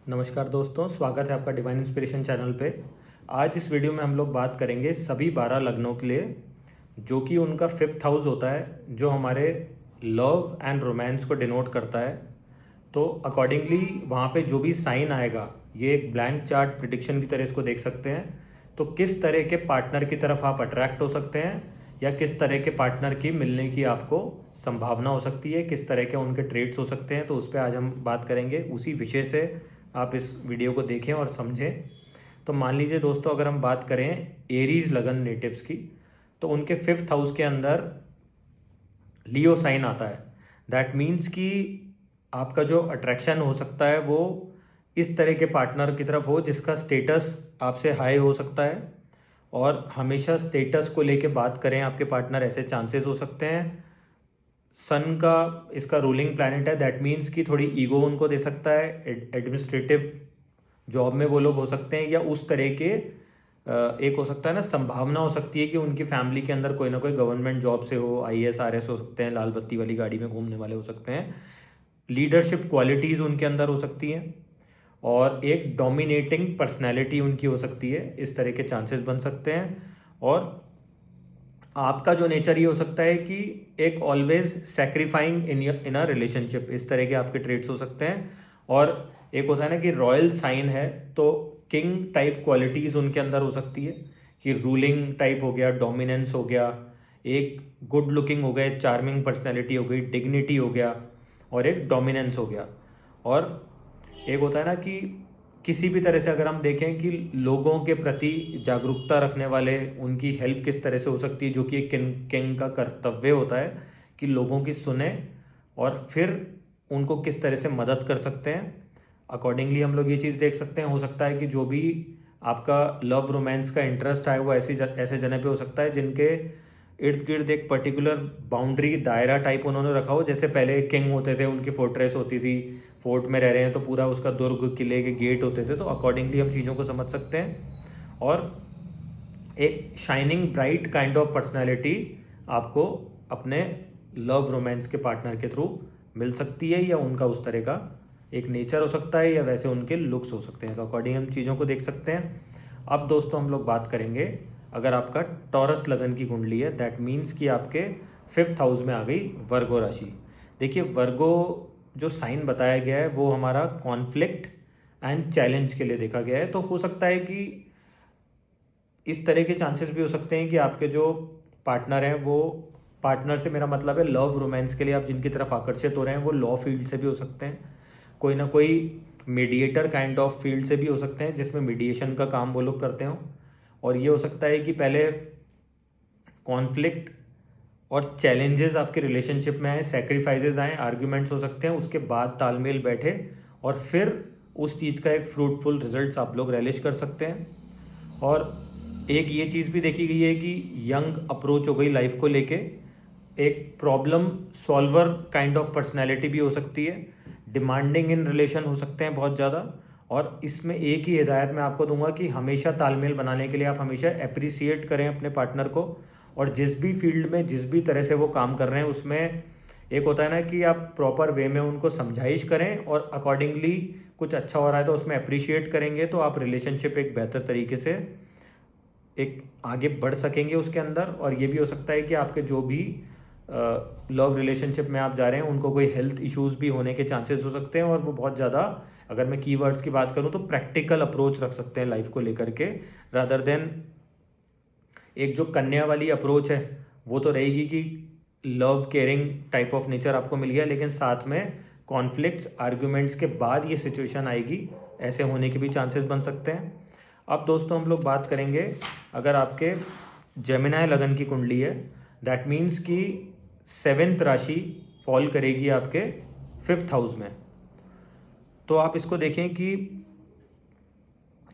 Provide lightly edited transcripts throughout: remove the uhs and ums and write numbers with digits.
नमस्कार दोस्तों, स्वागत है आपका डिवाइन इंस्पिरेशन चैनल पे। आज इस वीडियो में हम लोग बात करेंगे सभी 12 लग्नों के लिए, जो कि उनका 5th हाउस होता है, जो हमारे लव एंड रोमांस को डिनोट करता है। तो अकॉर्डिंगली वहाँ पे जो भी साइन आएगा, ये एक ब्लैंक चार्ट प्रिडिक्शन की तरह इसको देख सकते हैं। तो किस तरह के पार्टनर की तरफ आप अट्रैक्ट हो सकते हैं या किस तरह के पार्टनर की मिलने की आपको संभावना हो सकती है, किस तरह के उनके ट्रेड्स हो सकते हैं, तो उस पर आज हम बात करेंगे। उसी विषय से आप इस वीडियो को देखें और समझें। तो मान लीजिए दोस्तों, अगर हम बात करें एरीज लगन नेटिव्स की, तो उनके 5th हाउस के अंदर लियो साइन आता है। दैट मीन्स कि आपका जो अट्रैक्शन हो सकता है वो इस तरह के पार्टनर की तरफ हो जिसका स्टेटस आपसे हाई हो सकता है, और हमेशा स्टेटस को लेके बात करें आपके पार्टनर, ऐसे चांसेस हो सकते हैं। सन का इसका रूलिंग प्लैनेट है। दैट मीन्स कि थोड़ी ईगो उनको दे सकता है। एडमिनिस्ट्रेटिव जॉब में वो लोग हो सकते हैं, या उस तरह के एक हो सकता है ना, संभावना हो सकती है कि उनकी फैमिली के अंदर कोई ना कोई गवर्नमेंट जॉब से हो, आईएएस आरएस हो सकते हैं, लाल बत्ती वाली गाड़ी में घूमने वाले हो सकते हैं। लीडरशिप क्वालिटीज़ उनके अंदर हो सकती हैं, और एक डोमिनेटिंग पर्सनैलिटी उनकी हो सकती है। इस तरह के चांसेस बन सकते हैं। और आपका जो नेचर ये हो सकता है कि एक ऑलवेज सेक्रीफाइंग इन अ रिलेशनशिप, इस तरह के आपके ट्रेड्स हो सकते हैं। और एक होता है ना कि रॉयल साइन है, तो किंग टाइप क्वालिटीज़ उनके अंदर हो सकती है, कि रूलिंग टाइप हो गया, डोमिनेंस हो गया, एक गुड लुकिंग हो गया, चार्मिंग पर्सनैलिटी हो गई, डिग्निटी हो गया, और एक डोमिनेंस हो गया। और एक होता है ना कि किसी भी तरह से अगर हम देखें कि लोगों के प्रति जागरूकता रखने वाले, उनकी हेल्प किस तरह से हो सकती है, जो कि एक किंग का कर्तव्य होता है कि लोगों की सुने और फिर उनको किस तरह से मदद कर सकते हैं। अकॉर्डिंगली हम लोग ये चीज़ देख सकते हैं। हो सकता है कि जो भी आपका लव रोमांस का इंटरेस्ट है वो ऐसे जने पे हो सकता है जिनके इर्द गिर्द एक पर्टिकुलर बाउंड्री, दायरा टाइप उन्होंने रखा हो। जैसे पहले किंग होते थे, उनकी फोर्ट्रेस होती थी, फोर्ट में रह रहे हैं तो पूरा उसका दुर्ग, किले के गेट होते थे। तो अकॉर्डिंगली हम चीज़ों को समझ सकते हैं। और एक shining bright kind of personality आपको अपने लव रोमांस के पार्टनर के थ्रू मिल सकती है, या उनका उस तरह का एक नेचर हो सकता है, या वैसे उनके लुक्स हो सकते हैं। तो अकॉर्डिंग हम चीज़ों को देख सकते हैं। अब दोस्तों हम लोग बात करेंगे, अगर आपका टॉरस लगन की कुंडली है, दैट मीन्स कि आपके 5th हाउस में आ गई वर्गो राशि। देखिए, वर्गो जो साइन बताया गया है वो हमारा कॉन्फ्लिक्ट एंड चैलेंज के लिए देखा गया है। तो हो सकता है कि इस तरह के चांसेस भी हो सकते हैं कि आपके जो पार्टनर हैं, वो पार्टनर से मेरा मतलब है लव रोमांस के लिए आप जिनकी तरफ आकर्षित हो रहे हैं, वो लॉ फील्ड से भी हो सकते हैं, कोई ना कोई मीडिएटर काइंड ऑफ फील्ड से भी हो सकते हैं, जिसमें मीडिएशन का काम वो लोग करते हो। और ये हो सकता है कि पहले कॉन्फ्लिक्ट और चैलेंजेस आपके रिलेशनशिप में आए, सेक्रीफाइसेस आए, आर्ग्यूमेंट्स हो सकते हैं, उसके बाद तालमेल बैठे और फिर उस चीज़ का एक फ्रूटफुल रिजल्ट्स आप लोग रिलीज कर सकते हैं। और एक ये चीज़ भी देखी गई है कि यंग अप्रोच हो गई लाइफ को लेके, एक problem solver kind of personality भी हो सकती है, डिमांडिंग इन रिलेशन हो सकते हैं बहुत ज़्यादा। और इसमें एक ही हिदायत मैं आपको दूंगा कि हमेशा तालमेल बनाने के लिए आप हमेशा अप्रिसिएट करें अपने पार्टनर को, और जिस भी फील्ड में, जिस भी तरह से वो काम कर रहे हैं, उसमें एक होता है ना कि आप प्रॉपर वे में उनको समझाइश करें, और अकॉर्डिंगली कुछ अच्छा हो रहा है तो उसमें अप्रिशिएट करेंगे, तो आप रिलेशनशिप एक बेहतर तरीके से एक आगे बढ़ सकेंगे उसके अंदर। और ये भी हो सकता है कि आपके जो भी लव रिलेशनशिप में आप जा रहे हैं, उनको कोई हेल्थ इश्यूज भी होने के चांसेस हो सकते हैं, और वो बहुत ज़्यादा, अगर मैं कीवर्ड्स की बात करूं तो प्रैक्टिकल अप्रोच रख सकते हैं लाइफ को लेकर के, रादर देन एक जो कन्या वाली अप्रोच है वो तो रहेगी कि love caring type of nature आपको मिल गया, लेकिन साथ में कॉन्फ्लिक्ट्स, आर्ग्यूमेंट्स के बाद ये सिचुएशन आएगी, ऐसे होने के भी चांसेस बन सकते हैं। अब दोस्तों हम लोग बात करेंगे, अगर आपके जेमिनाई लगन की कुंडली है, दैट मीन्स कि 7th राशि फॉल करेगी आपके 5th हाउस में। तो आप इसको देखें कि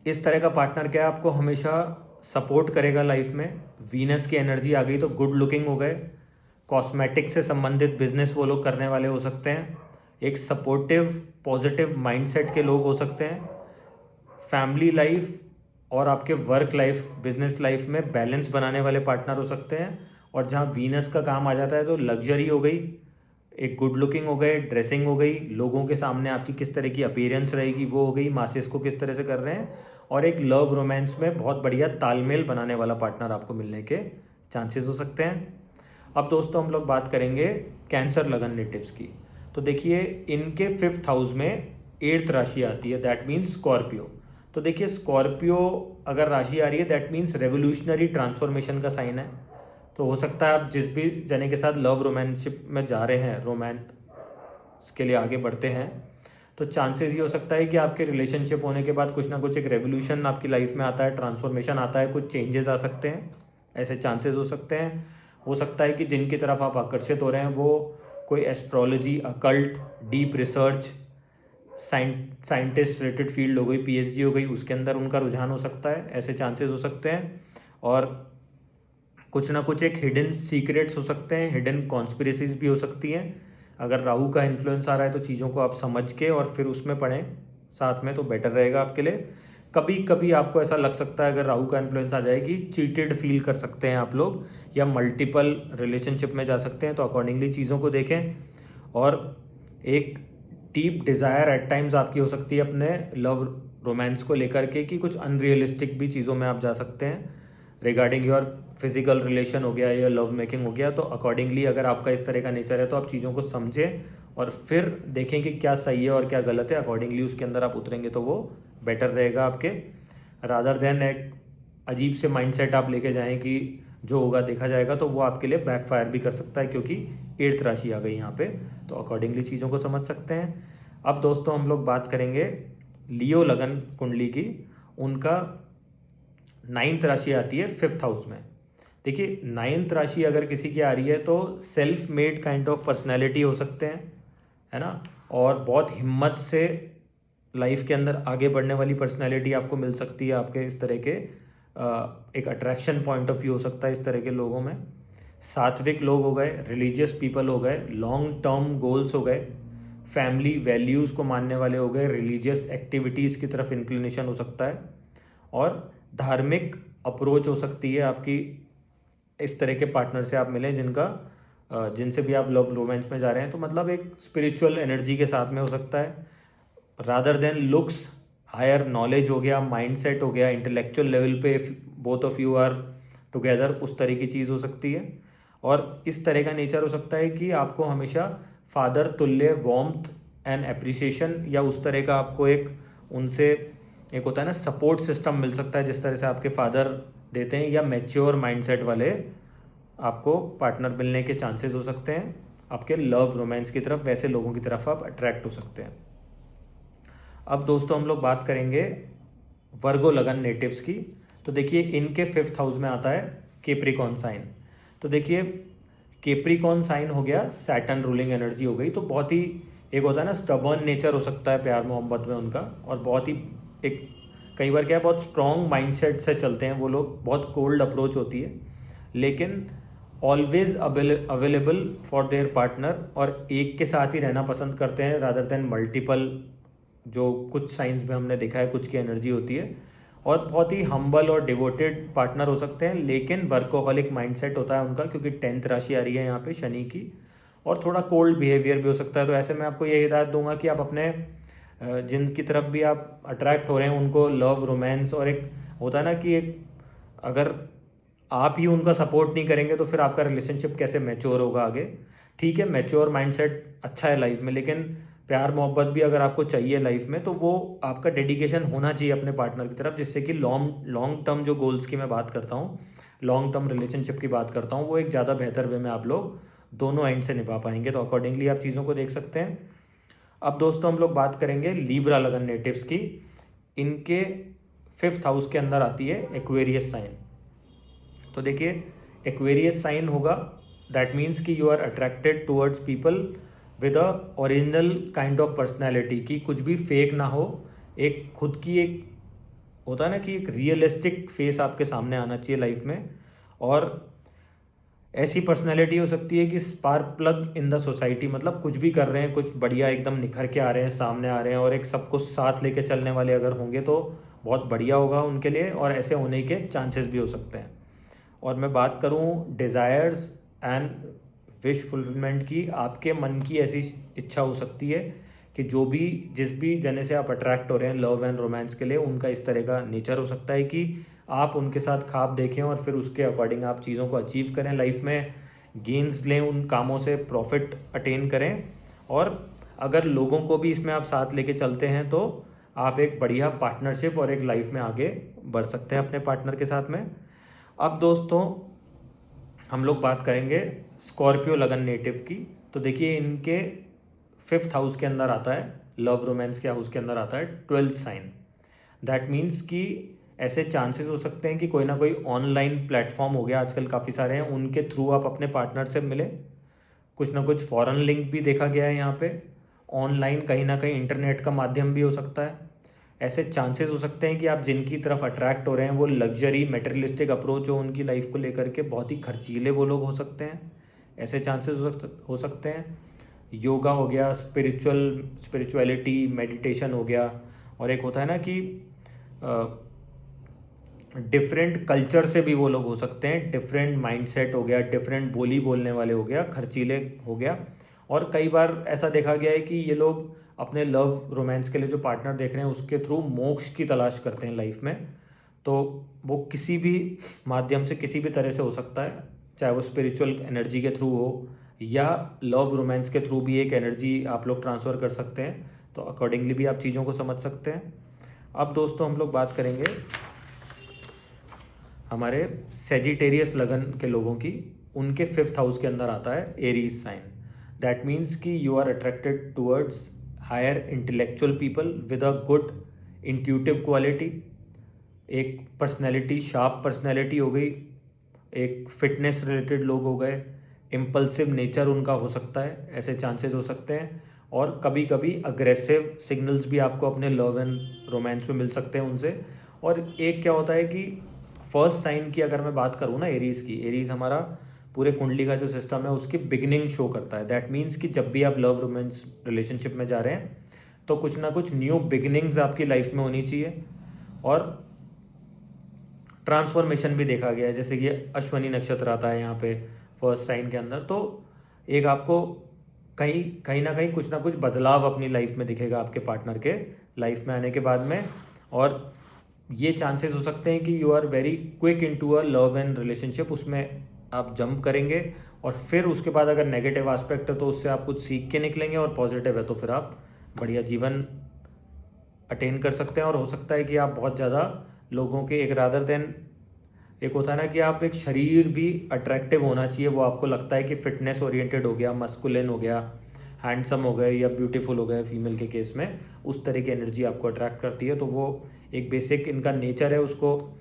इस तरह का पार्टनर क्या है, आपको हमेशा सपोर्ट करेगा लाइफ में। वीनस की एनर्जी आ गई तो गुड लुकिंग हो गए, कॉस्मेटिक से संबंधित बिजनेस वो लोग करने वाले हो सकते हैं, एक सपोर्टिव पॉजिटिव माइंडसेट के लोग हो सकते हैं, फैमिली लाइफ और आपके वर्क लाइफ, बिजनेस लाइफ में बैलेंस बनाने वाले पार्टनर हो सकते हैं। और जहाँ वीनस का काम आ जाता है तो लग्जरी हो गई, एक गुड लुकिंग हो गए, ड्रेसिंग हो गई, लोगों के सामने आपकी किस तरह की अपीयरेंस रहेगी वो हो गई, मासेस को किस तरह से कर रहे हैं, और एक लव रोमांस में बहुत बढ़िया तालमेल बनाने वाला पार्टनर आपको मिलने के चांसेस हो सकते हैं। अब दोस्तों हम लोग बात करेंगे कैंसर लगन नेटिव्स की। तो देखिए इनके 5th हाउस में 8th राशि आती है, दैट मीन्स स्कॉर्पियो। तो देखिए स्कॉर्पियो अगर राशि आ रही है दैट मीन्स रेवोल्यूशनरी ट्रांसफॉर्मेशन का साइन है। तो हो सकता है आप जिस भी जने के साथ लव रोमांसशिप में जा रहे हैं, रोमांस के लिए आगे बढ़ते हैं, तो चांसेस ये हो सकता है कि आपके रिलेशनशिप होने के बाद कुछ ना कुछ एक रेवोल्यूशन आपकी लाइफ में आता है, ट्रांसफॉर्मेशन आता है, कुछ चेंजेस आ सकते हैं, ऐसे चांसेस हो सकते हैं। हो सकता है कि जिनकी तरफ आप आकर्षित हो रहे हैं वो कोई astrology, occult, deep research, scientist related field हो गई, पीएचडी हो गई, उसके अंदर उनका रुझान हो सकता है, ऐसे चांसेस हो सकते हैं। और कुछ ना कुछ एक हिडन सीक्रेट्स हो सकते हैं, हिडन कॉन्स्पिरेसीज भी हो सकती हैं। अगर राहु का इन्फ्लुएंस आ रहा है तो चीज़ों को आप समझ के और फिर उसमें पढ़ें साथ में, तो बेटर रहेगा आपके लिए। कभी कभी आपको ऐसा लग सकता है अगर राहु का इन्फ्लुएंस आ जाएगी, चीटेड फील कर सकते हैं आप लोग, या मल्टीपल रिलेशनशिप में जा सकते हैं, तो अकॉर्डिंगली चीज़ों को देखें। और एक डीप डिज़ायर एट टाइम्स आपकी हो सकती है अपने लव रोमांस को लेकर के, कि कुछ अनरियलिस्टिक भी चीज़ों में आप जा सकते हैं रिगार्डिंग योर फिजिकल रिलेशन हो गया या लव मेकिंग हो गया। तो अकॉर्डिंगली अगर आपका इस तरह का नेचर है तो आप चीज़ों को समझें और फिर देखें कि क्या सही है और क्या गलत है, अकॉर्डिंगली उसके अंदर आप उतरेंगे तो वो बेटर रहेगा आपके, रादर देन एक अजीब से माइंडसेट आप लेके जाएं कि जो होगा देखा जाएगा, तो वो आपके लिए बैकफायर भी कर सकता है, क्योंकि 8th राशि आ गई यहाँ पे। तो अकॉर्डिंगली चीज़ों को समझ सकते हैं। अब दोस्तों हम लोग बात करेंगे लियो लगन कुंडली की। उनका 9th राशि आती है 5th हाउस में। देखिए 9th राशि अगर किसी की आ रही है तो self made kind of personality हो सकते हैं, है ना, और बहुत हिम्मत से लाइफ के अंदर आगे बढ़ने वाली पर्सनैलिटी आपको मिल सकती है। आपके इस तरह के एक अट्रैक्शन पॉइंट ऑफ व्यू हो सकता है इस तरह के लोगों में। सात्विक लोग हो गए, रिलीजियस पीपल हो गए, लॉन्ग टर्म गोल्स हो गए, फैमिली वैल्यूज़ को मानने वाले हो गए, रिलीजियस एक्टिविटीज़ की तरफ इंक्लिनेशन हो सकता है, और धार्मिक अप्रोच हो सकती है आपकी। इस तरह के पार्टनर से आप मिलें जिनसे भी आप लव रोमांस में जा रहे हैं, तो मतलब एक स्पिरिचुअल एनर्जी के साथ में हो सकता है, rather than looks. Higher knowledge हो गया, माइंडसेट हो गया, इंटेलेक्चुअल लेवल पे both of you are together, उस तरह की चीज़ हो सकती है। और इस तरह का नेचर हो सकता है कि आपको हमेशा फादर तुल्य वार्मथ एंड एप्रिसिएशन, या उस तरह का आपको एक उनसे एक होता है ना सपोर्ट सिस्टम मिल सकता है जिस तरह से आपके फादर देते हैं, या मैच्योर माइंडसेट वाले आपको पार्टनर मिलने के चांसेस हो सकते हैं आपके लव रोमांस की तरफ। वैसे लोगों की तरफ आप अट्रैक्ट हो सकते हैं। अब दोस्तों हम लोग बात करेंगे वर्गो लगन नेटिव्स की। तो देखिए इनके 5th हाउस में आता है केप्रिकॉन साइन। तो देखिए केप्रिकॉन साइन हो गया, सैटर्न रूलिंग एनर्जी हो गई, तो बहुत ही एक होता है ना स्टबर्न नेचर हो सकता है प्यार मोहब्बत में उनका, और बहुत ही एक कई बार क्या है बहुत स्ट्रॉन्ग माइंडसेट से चलते हैं वो लोग, बहुत कोल्ड अप्रोच होती है, लेकिन always available for their partner, और एक के साथ ही रहना पसंद करते हैं रादर देन मल्टीपल, जो कुछ साइंस में हमने देखा है कुछ की एनर्जी होती है। और बहुत ही हम्बल और डिवोटेड पार्टनर हो सकते हैं, लेकिन वर्कोहॉलिक माइंडसेट होता है उनका, क्योंकि 10th राशि आ रही है यहाँ पे शनि की, और थोड़ा कोल्ड बिहेवियर भी हो सकता है। तो ऐसे में आपको ये हिदायत दूंगा कि आप अपने जिनकी तरफ भी आप अट्रैक्ट हो रहे हैं उनको लव रोमांस, और एक होता है ना कि एक अगर आप ही उनका सपोर्ट नहीं करेंगे तो फिर आपका रिलेशनशिप कैसे मैच्योर होगा आगे। ठीक है मैच्योर माइंडसेट अच्छा है लाइफ में, लेकिन प्यार मोहब्बत भी अगर आपको चाहिए लाइफ में तो वो आपका डेडिकेशन होना चाहिए अपने पार्टनर की तरफ, जिससे कि लॉन्ग टर्म जो गोल्स की मैं बात करता हूँ, लॉन्ग टर्म रिलेशनशिप की बात करता हूँ, वो एक ज़्यादा बेहतर वे में आप लोग दोनों एंड से निभा पाएंगे। तो अकॉर्डिंगली आप चीज़ों को देख सकते हैं। अब दोस्तों हम लोग बात करेंगे लीब्रा लगन नेटिव्स की। इनके 5th हाउस के अंदर आती है एक्वेरियस साइन। तो देखिए एक्वेरियस साइन होगा, दैट मीन्स कि you are attracted towards people with a original kind of personality, की कुछ भी फेक ना हो, एक खुद की एक होता है ना कि एक रियलिस्टिक फेस आपके सामने आना चाहिए लाइफ में, और ऐसी पर्सनैलिटी हो सकती है कि spark plug in the society, मतलब कुछ भी कर रहे हैं कुछ बढ़िया एकदम निखर के आ रहे हैं, सामने आ रहे हैं, और एक सबको साथ लेके चलने वाले अगर होंगे तो बहुत बढ़िया होगा उनके लिए, और ऐसे होने के चांसेस भी हो सकते हैं। और मैं बात करूं डिज़ायर्स एंड विश फुलफिलमेंट की, आपके मन की ऐसी इच्छा हो सकती है कि जिस भी जने से आप अट्रैक्ट हो रहे हैं लव एंड रोमांस के लिए, उनका इस तरह का नेचर हो सकता है कि आप उनके साथ ख्वाब देखें और फिर उसके अकॉर्डिंग आप चीज़ों को अचीव करें, लाइफ में गेन्स लें, उन कामों से प्रॉफिट अटेन करें। और अगर लोगों को भी इसमें आप साथ लेके चलते हैं तो आप एक बढ़िया पार्टनरशिप और एक लाइफ में आगे बढ़ सकते हैं अपने पार्टनर के साथ में। अब दोस्तों हम लोग बात करेंगे स्कॉर्पियो लगन नेटिव की। तो देखिए इनके 5th हाउस के अंदर आता है, लव रोमांस के हाउस के अंदर आता है 12th साइन। दैट मीन्स कि ऐसे चांसेस हो सकते हैं कि कोई ना कोई ऑनलाइन प्लेटफॉर्म हो गया, आजकल काफ़ी सारे हैं, उनके थ्रू आप अपने पार्टनर से मिले। कुछ ना कुछ फॉरेन लिंक भी देखा गया है यहाँ पे, ऑनलाइन कहीं ना कहीं इंटरनेट का माध्यम भी हो सकता है। ऐसे चांसेस हो सकते हैं कि आप जिनकी तरफ अट्रैक्ट हो रहे हैं वो लग्जरी मेटेरियलिस्टिक अप्रोच हो उनकी लाइफ को लेकर के, बहुत ही खर्चीले वो लोग हो सकते हैं, ऐसे चांसेस हो सकते हैं। योगा हो गया, स्पिरिचुअलिटी, मेडिटेशन हो गया, और एक होता है ना कि डिफरेंट कल्चर से भी वो लोग हो सकते हैं, डिफरेंट माइंडसेट हो गया, डिफरेंट बोली बोलने वाले हो गया, खर्चीले हो गया। और कई बार ऐसा देखा गया है कि ये लोग अपने लव रोमांस के लिए जो पार्टनर देख रहे हैं उसके थ्रू मोक्ष की तलाश करते हैं लाइफ में। तो वो किसी भी माध्यम से, किसी भी तरह से हो सकता है, चाहे वो स्पिरिचुअल एनर्जी के थ्रू हो या लव रोमांस के थ्रू भी एक एनर्जी आप लोग ट्रांसफ़र कर सकते हैं। तो अकॉर्डिंगली भी आप चीज़ों को समझ सकते हैं। अब दोस्तों हम लोग बात करेंगे हमारे सेजिटेरियस लगन के लोगों की। उनके 5th हाउस के अंदर आता है एरीज साइन। दैट मीन्स कि you are attracted towards higher intellectual people with a good intuitive quality. एक पर्सनैलिटी, शार्प पर्सनैलिटी हो गई, एक फिटनेस रिलेटेड लोग हो गए, इम्पल्सिव नेचर उनका हो सकता है, ऐसे चांसेस हो सकते हैं। और कभी कभी अग्रेसिव सिग्नल्स भी आपको अपने लव एंड रोमांस में मिल सकते हैं उनसे। और एक क्या होता है कि फर्स्ट साइन की अगर मैं बात करूँ ना एरीज की, एरीज हमारा पूरे कुंडली का जो सिस्टम है उसकी बिगिनिंग शो करता है। दैट मीन्स कि जब भी आप लव रोमांस रिलेशनशिप में जा रहे हैं तो कुछ ना कुछ न्यू बिगिनिंग्स आपकी लाइफ में होनी चाहिए। और ट्रांसफॉर्मेशन भी देखा गया है, जैसे कि अश्वनी नक्षत्र आता है यहाँ पे फर्स्ट साइन के अंदर, तो एक आपको कहीं ना कुछ बदलाव अपनी लाइफ में दिखेगा आपके पार्टनर के लाइफ में आने के बाद में। और ये चांसेस हो सकते हैं कि you are very quick into a love and relationship, उसमें आप जंप करेंगे और फिर उसके बाद अगर नेगेटिव एस्पेक्ट है तो उससे आप कुछ सीख के निकलेंगे, और पॉजिटिव है तो फिर आप बढ़िया जीवन अटेन कर सकते हैं। और हो सकता है कि आप बहुत ज़्यादा लोगों के एक रादर देन, एक होता है ना कि आप एक शरीर भी अट्रैक्टिव होना चाहिए, वो आपको लगता है कि फिटनेस ओरिएंटेड हो गया, मस्कुलिन हो गया, हैंडसम हो गए या ब्यूटीफुल हो गए फीमेल के केस में, उस तरह की एनर्जी आपको अट्रैक्ट करती है। तो वो एक बेसिक इनका नेचर है, उसको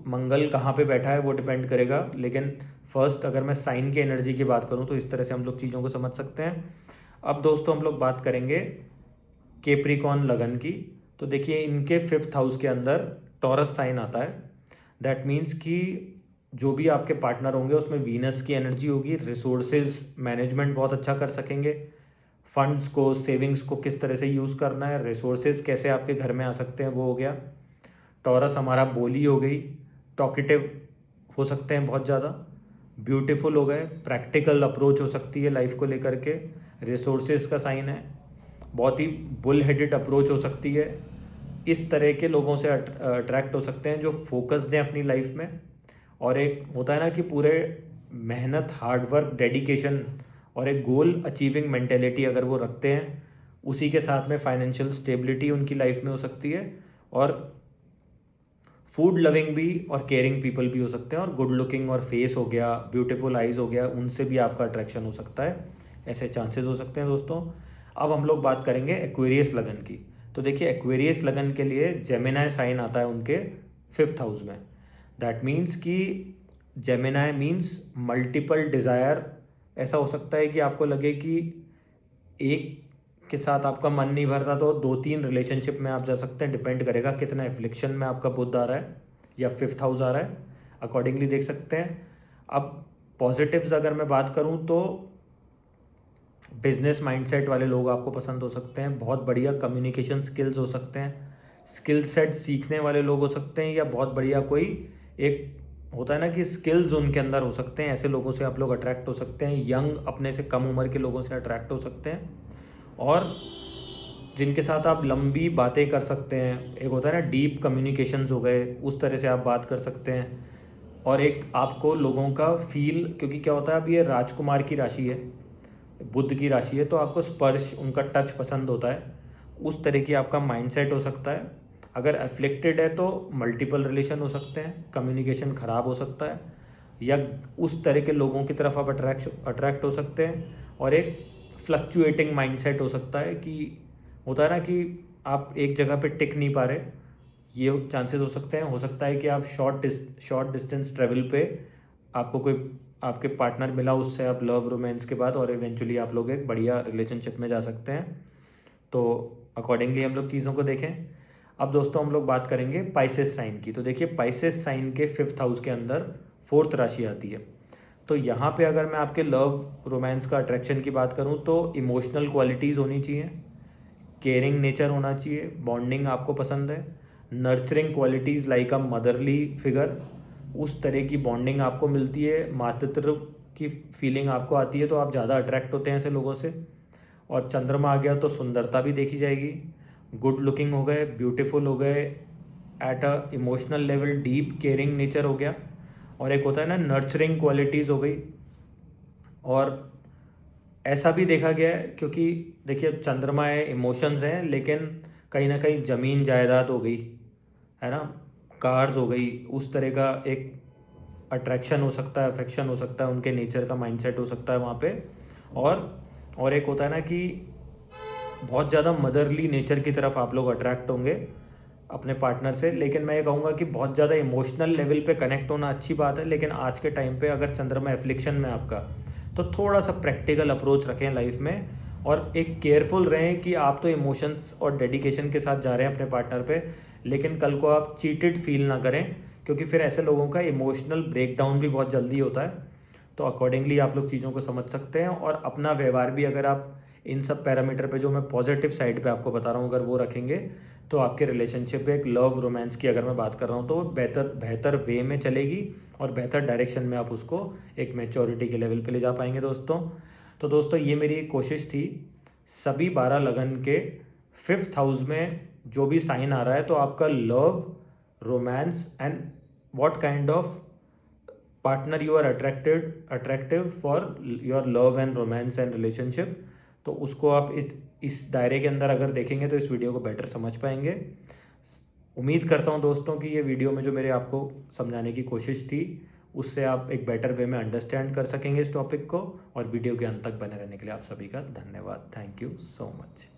मंगल कहाँ पे बैठा है वो डिपेंड करेगा। लेकिन फर्स्ट अगर मैं साइन की एनर्जी की बात करूँ तो इस तरह से हम लोग चीज़ों को समझ सकते हैं। अब दोस्तों हम लोग बात करेंगे कैप्रिकॉर्न लगन की। तो देखिए इनके 5th हाउस के अंदर टॉरस साइन आता है। दैट मीन्स कि जो भी आपके पार्टनर होंगे उसमें वीनस की एनर्जी होगी, रिसोर्सेज मैनेजमेंट बहुत अच्छा कर सकेंगे, फंड्स को, सेविंग्स को किस तरह से यूज़ करना है, रिसोर्सेज कैसे आपके घर में आ सकते हैं वो हो गया। टॉरस हमारा बोली हो गई, टॉकेटिव हो सकते हैं बहुत ज़्यादा, ब्यूटीफुल हो गए, प्रैक्टिकल अप्रोच हो सकती है लाइफ को लेकर के, रिसोर्सेज का साइन है, बहुत ही बुल हेडेड अप्रोच हो सकती है। इस तरह के लोगों से अट्रैक्ट हो सकते हैं जो फोकस्ड हैं अपनी लाइफ में। और एक होता है ना कि पूरे मेहनत, हार्डवर्क, डेडिकेशन और एक गोल अचीविंग मेंटेलिटी अगर वो रखते हैं, उसी के साथ में फाइनेंशियल स्टेबिलिटी उनकी लाइफ में हो सकती है। और फूड लविंग भी और केयरिंग पीपल भी हो सकते हैं। और गुड लुकिंग और फेस हो गया, ब्यूटीफुल आइज़ हो गया, उनसे भी आपका अट्रैक्शन हो सकता है, ऐसे चांसेस हो सकते हैं दोस्तों। अब हम लोग बात करेंगे एक्वेरियस लगन की। तो देखिए एक्वेरियस लगन के लिए जेमिनाई साइन आता है उनके 5th हाउस में। दैट मीन्स कि जेमिनाई मीन्स मल्टीपल डिज़ायर। ऐसा हो सकता है कि आपको लगे कि एक के साथ आपका मन नहीं भर रहा तो 2-3 रिलेशनशिप में आप जा सकते हैं, डिपेंड करेगा कितना एफ्लिक्शन में आपका बुध आ रहा है या 5th हाउस आ रहा है, अकॉर्डिंगली देख सकते हैं। अब पॉजिटिव्स अगर मैं बात करूं तो बिजनेस माइंडसेट वाले लोग आपको पसंद हो सकते हैं, बहुत बढ़िया कम्युनिकेशन स्किल्स हो सकते हैं, स्किल सेट सीखने वाले लोग हो सकते हैं, या बहुत बढ़िया कोई एक होता है ना कि स्किल्स उनके अंदर हो सकते हैं, ऐसे लोगों से आप लोग अट्रैक्ट हो सकते हैं। यंग अपने से कम उम्र के लोगों से अट्रैक्ट हो सकते हैं और जिनके साथ आप लंबी बातें कर सकते हैं। एक होता है ना डीप कम्युनिकेशंस हो गए, उस तरह से आप बात कर सकते हैं। और एक आपको लोगों का फील, क्योंकि क्या होता है अब ये राजकुमार की राशि है, बुध की राशि है, तो आपको स्पर्श, उनका टच पसंद होता है। उस तरह की आपका माइंडसेट हो सकता है। अगर अफ्लिक्टेड है तो मल्टीपल रिलेशन हो सकते हैं, कम्युनिकेशन ख़राब हो सकता है, या उस तरह के लोगों की तरफ आप अट्रैक्ट हो सकते हैं। और एक फ्लक्चुएटिंग माइंडसेट हो सकता है कि होता है ना कि आप एक जगह पे टिक नहीं पा रहे, ये चांसेस हो सकते हैं। हो सकता है कि आप शॉर्ट डिस्टेंस ट्रेवल पे आपको कोई आपके पार्टनर मिला, उससे आप लव रोमांस के बाद और इवेंचुअली आप लोग एक बढ़िया रिलेशनशिप में जा सकते हैं। तो अकॉर्डिंगली हम लोग चीज़ों को देखें। अब दोस्तों हम लोग बात करेंगे पाइसेस साइन की। तो देखिए पाइसेस साइन के 5th हाउस के अंदर 4th राशि आती है। तो यहाँ पे अगर मैं आपके लव रोमांस का अट्रैक्शन की बात करूँ तो इमोशनल क्वालिटीज़ होनी चाहिए, केयरिंग नेचर होना चाहिए, बॉन्डिंग आपको पसंद है, नर्चरिंग क्वालिटीज़ लाइक अ मदरली फिगर, उस तरह की बॉन्डिंग आपको मिलती है, मातृत्व की फीलिंग आपको आती है, तो आप ज़्यादा अट्रैक्ट होते हैं ऐसे लोगों से। और चंद्रमा आ गया तो सुंदरता भी देखी जाएगी, गुड लुकिंग हो गए, ब्यूटीफुल हो गए, at a emotional level deep caring nature हो गया, और एक होता है ना नर्चरिंग क्वालिटीज़ हो गई। और ऐसा भी देखा गया है, क्योंकि देखिए चंद्रमा है, इमोशंस हैं, लेकिन कहीं ना कहीं ज़मीन जायदाद हो गई है ना, कार्स हो गई, उस तरह का एक अट्रैक्शन हो सकता है, अफेक्शन हो सकता है, उनके नेचर का माइंडसेट हो सकता है वहाँ पे। और एक होता है ना कि बहुत ज़्यादा मदरली नेचर की तरफ आप लोग अट्रैक्ट होंगे अपने पार्टनर से। लेकिन मैं ये कहूँगा कि बहुत ज़्यादा इमोशनल लेवल पे कनेक्ट होना अच्छी बात है, लेकिन आज के टाइम पे अगर चंद्रमा एफ्लिक्शन में आपका, तो थोड़ा सा प्रैक्टिकल अप्रोच रखें लाइफ में, और एक केयरफुल रहें कि आप तो इमोशंस और डेडिकेशन के साथ जा रहे हैं अपने पार्टनर पे, लेकिन कल को आप चीटेड फील ना करें, क्योंकि फिर ऐसे लोगों का इमोशनल ब्रेकडाउन भी बहुत जल्दी होता है। तो अकॉर्डिंगली आप लोग चीज़ों को समझ सकते हैं, और अपना व्यवहार भी अगर आप इन सब पैरामीटर पे जो मैं पॉजिटिव साइड पे आपको बता रहा हूँ अगर वो रखेंगे, तो आपके रिलेशनशिप एक लव रोमांस की अगर मैं बात कर रहा हूँ तो बेहतर वे में चलेगी, और बेहतर डायरेक्शन में आप उसको एक मैच्योरिटी के लेवल पे ले जा पाएंगे दोस्तों। तो दोस्तों ये मेरी एक कोशिश थी, सभी 12 लगन के 5th हाउस में जो भी साइन आ रहा है, तो आपका love romance and what kind of partner you are attractive for your love and romance and relationship, तो उसको आप इस दायरे के अंदर अगर देखेंगे तो इस वीडियो को बेटर समझ पाएंगे। उम्मीद करता हूँ दोस्तों कि ये वीडियो में जो मेरे आपको समझाने की कोशिश थी, उससे आप एक बेटर वे में अंडरस्टैंड कर सकेंगे इस टॉपिक को। और वीडियो के अंत तक बने रहने के लिए आप सभी का धन्यवाद। Thank you so much.